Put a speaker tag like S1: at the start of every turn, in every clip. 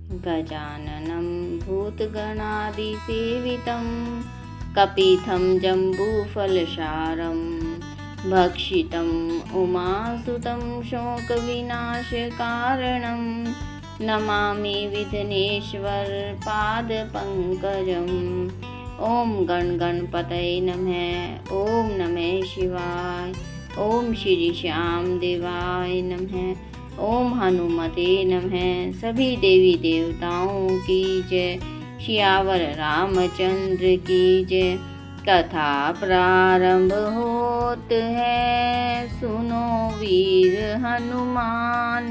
S1: गजाननं भूतगणादिसेवितं कपितं जम्बूफलसारं भक्षितम् उमासुतं शोकविनाशकारणं नमामि विघ्नेश्वर पादपङ्कजम्। ओम गण गणपतये नमः। ओम नमः शिवाय। ओम श्री श्याम देवाय नमः। ओम हनुमते नमः। सभी देवी देवताओं की जय। सियावर रामचंद्र की जय। कथा प्रारंभ होत है, सुनो वीर हनुमान।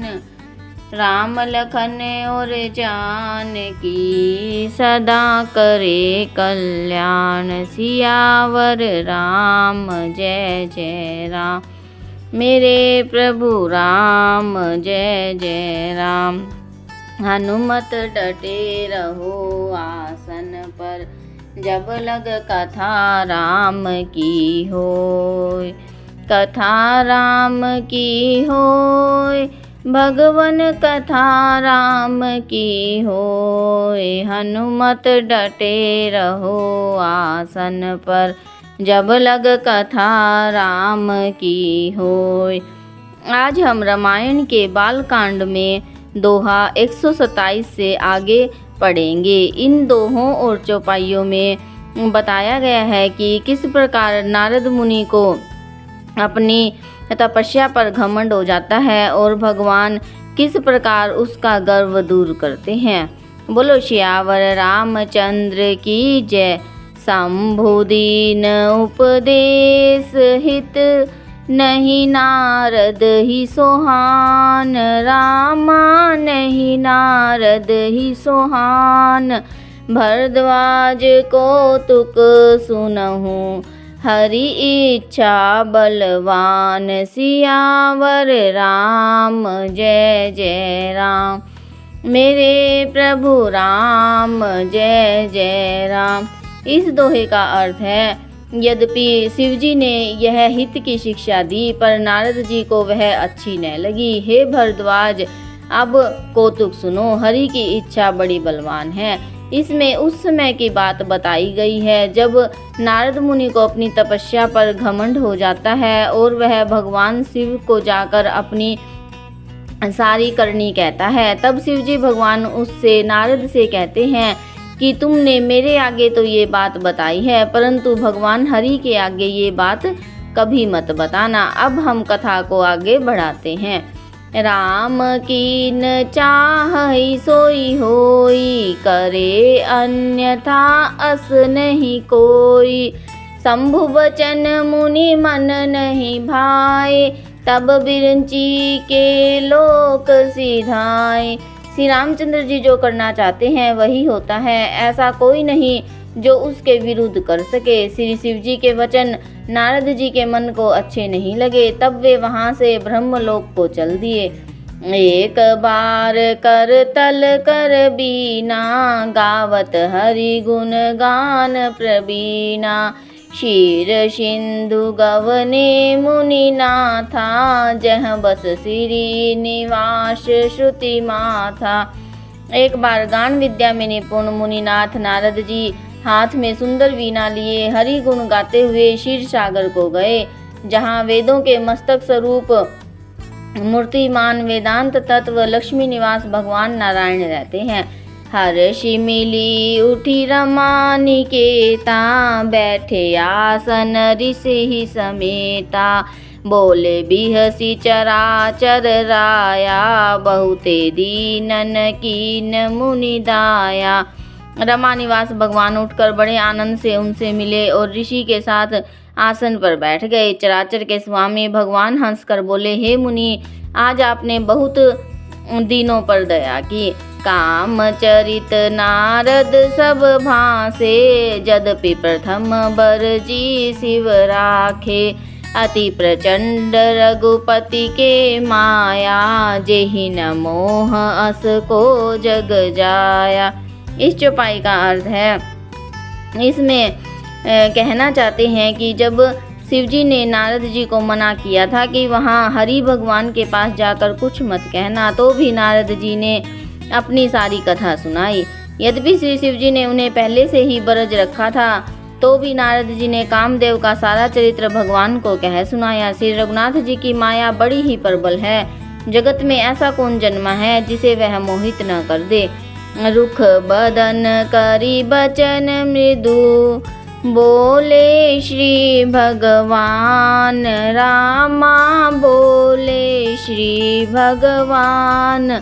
S1: राम लखन और जानकी सदा करे कल्याण। सियावर राम जय जय राम। मेरे प्रभु राम जय जय राम। हनुमत डटे रहो आसन पर, जब लग कथा राम की होय। कथा राम की होय, भगवन कथा राम की होय। हनुमत डटे रहो आसन पर, जब लग कथा राम की होय। आज हम रामायण के बालकांड में दोहा 127 से आगे पढ़ेंगे। इन दोहों और चौपाइयों में बताया गया है कि किस प्रकार नारद मुनि को अपनी तपस्या पर घमंड हो जाता है और भगवान किस प्रकार उसका गर्व दूर करते हैं। बोलो सियावर रामचंद्र की जय। शंभुदीन उपदेश हित, नहीं नारद ही सोहान। रामा नहीं नारद ही सोहान, भरद्वाज कौतुक सुनहु, हरि इच्छा बलवान। सियावर राम जय जय राम। मेरे प्रभु राम जय जय राम। इस दोहे का अर्थ है, यद्यपि शिवजी ने यह हित की शिक्षा दी, पर नारद जी को वह अच्छी न लगी। हे भरद्वाज, अब कौतुक सुनो, हरि की इच्छा बड़ी बलवान है। इसमें उस समय की बात बताई गई है जब नारद मुनि को अपनी तपस्या पर घमंड हो जाता है और वह भगवान शिव को जाकर अपनी सारी करनी कहता है। तब शिवजी भगवान उससे नारद से कहते हैं कि तुमने मेरे आगे तो ये बात बताई है, परंतु भगवान हरि के आगे ये बात कभी मत बताना। अब हम कथा को आगे बढ़ाते हैं। राम कीन चाहहि सोई होई, करे अन्यथा अस नहीं कोई। शंभु बचन मुनि मन नहीं भाए, तब बिरंची के लोक सिधाए। श्री रामचंद्र जी जो करना चाहते हैं वही होता है, ऐसा कोई नहीं जो उसके विरुद्ध कर सके। श्री शिव जी के वचन नारद जी के मन को अच्छे नहीं लगे, तब वे वहां से ब्रह्मलोक को चल दिए। एक बार कर तल कर बीना, गावत हरि गुण गान प्रवीणा। क्षीर सिंधु गवने मुनि नाथा, जह बस श्री निवास श्रुति माथा। एक बार गान विद्या में निपुण मुनिनाथ नारद जी हाथ में सुंदर वीणा लिए हरि गुण गाते हुए क्षीर सागर को गए, जहाँ वेदों के मस्तक स्वरूप मूर्तिमान वेदांत तत्व लक्ष्मी निवास भगवान नारायण रहते हैं। हर्षि मिली उठी रमा निकेता, बैठे आसन ऋषि ही समेता। बोले बिहसी चराचर राया, बहुते दीनन कीन मुनि दाया। रमा निवास भगवान उठकर बड़े आनंद से उनसे मिले और ऋषि के साथ आसन पर बैठ गए। चराचर के स्वामी भगवान हंसकर बोले, हे मुनि, आज आपने बहुत दिनों पर दया की। काम चरित नारद सब भासे, यद्यपि प्रथम बर जी शिव राखे। अति प्रचंड रघुपति के माया, जेहि न मोह अस को जग जाया। इस चौपाई का अर्थ है, इसमें कहना चाहते हैं कि जब शिवजी ने नारद जी को मना किया था कि वहाँ हरि भगवान के पास जाकर कुछ मत कहना, तो भी नारद जी ने अपनी सारी कथा सुनाई। यद्यपि श्री शिव जी ने उन्हें पहले से ही बरज रखा था, तो भी नारद जी ने कामदेव का सारा चरित्र भगवान को कह सुनाया। श्री रघुनाथ जी की माया बड़ी ही प्रबल है। जगत में ऐसा कौन जन्मा है जिसे वह मोहित न कर दे। रुख बदन करी बचन मृदु, बोले श्री भगवान रामा, बोले श्री भगवान।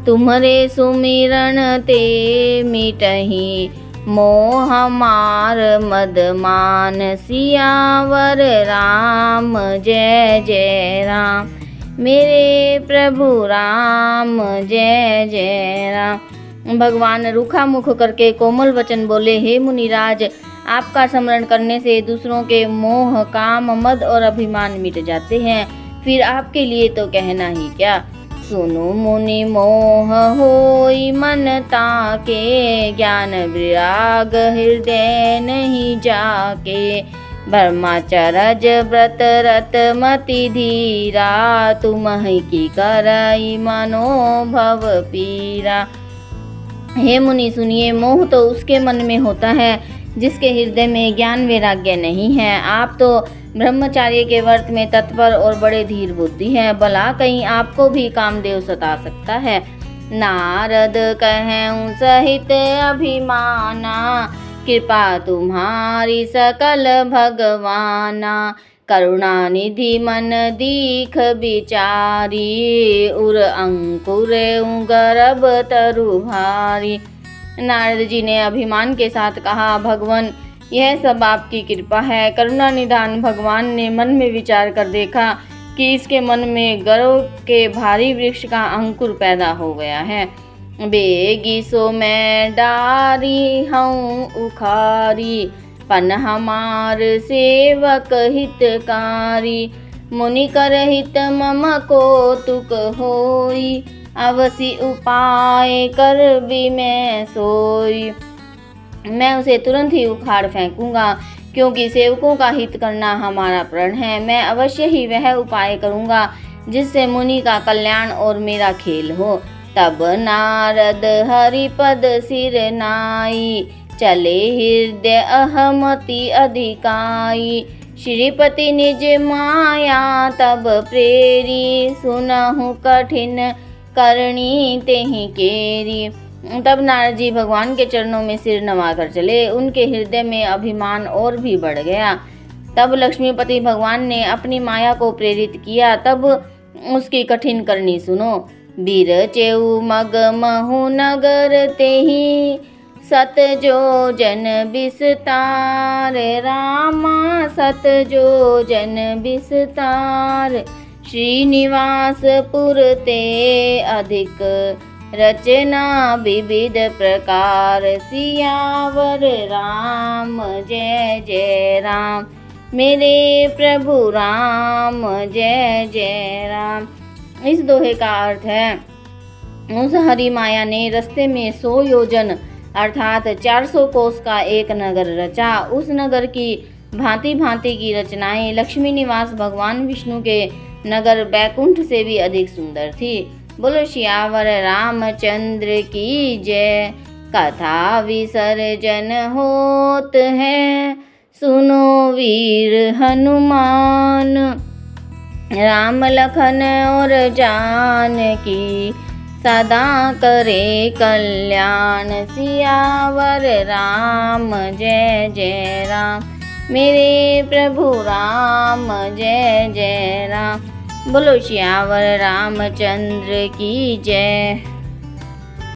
S1: तुम्हारे सुमिरन ते मिटहि मोह मार मद मान, सियावर राम जय जय राम। मेरे प्रभु राम जय जय राम। भगवान रूखा मुख करके कोमल वचन बोले, हे मुनिराज, आपका स्मरण करने से दूसरों के मोह, काम, मद और अभिमान मिट जाते हैं। फिर आपके लिए तो कहना ही क्या। सुनो मुनि मोह होई मन ताके, ज्ञान विराग हृदय नहीं जाके। ब्रह्मचर्य व्रत रत मति धीरा, तुमहि की करई मनोभव पीरा। हे मुनि सुनिए, मोह तो उसके मन में होता है जिसके हृदय में ज्ञान वैराग्य नहीं है। आप तो ब्रह्मचार्य के व्रत में तत्पर और बड़े धीर बुद्धि है, भला कहीं आपको भी कामदेव सता सकता है। नारद कहऊँ सहित अभिमाना, कृपा तुम्हारी सकल भगवाना। करुणा निधि मन दीख बिचारी, उर अंकुर गर्भ तरु भारी। नारद जी ने अभिमान के साथ कहा, भगवान यह सब आपकी कृपा है। करुणा निधान भगवान ने मन में विचार कर देखा कि इसके मन में गर्व के भारी वृक्ष का अंकुर पैदा हो गया है। बेगी सो मैं डारी हूँ उखारी, पन हमार सेवक हितकारी। मुनि कर हित मम को तुक होई, अवसि उपाय कर भी मैं सोई। मैं उसे तुरंत ही उखाड़ फेंकूंगा, क्योंकि सेवकों का हित करना हमारा प्रण है। मैं अवश्य ही वह उपाय करूंगा जिससे मुनि का कल्याण और मेरा खेल हो। तब नारद हरिपद सिर नाई, चले हृदय अहमति अधिकाई। श्रीपति निज माया तब प्रेरी, सुनहु कठिन करनी तेहि केरी। तब नारद जी भगवान के चरणों में सिर नवाकर चले। उनके हृदय में अभिमान और भी बढ़ गया। तब लक्ष्मीपति भगवान ने अपनी माया को प्रेरित किया। तब उसकी कठिन करनी सुनो। बीर चेऊ मग महु नगर तेहि, सत जो जन विस्तार। रामा सत जो जन विस्तार, श्रीनिवास पुर ते अधिक रचना विविध प्रकार। सियावर राम जय जय राम, मेरे प्रभु राम जय जय राम। इस दोहे का अर्थ है, उस हरि माया ने रस्ते में 100 योजन अर्थात 400 कोस का एक नगर रचा। उस नगर की भांति भांति की रचनाएं लक्ष्मी निवास भगवान विष्णु के नगर बैकुंठ से भी अधिक सुंदर थी। बोलो सियावर रामचंद्र की जय। कथा विसर्जन होत है, सुनो वीर हनुमान। राम लखन और जानकी, सदा करे कल्याण। सियावर राम जय जय राम, मेरे प्रभु राम जय जय राम। बोलो सियावर रामचंद्र की जय।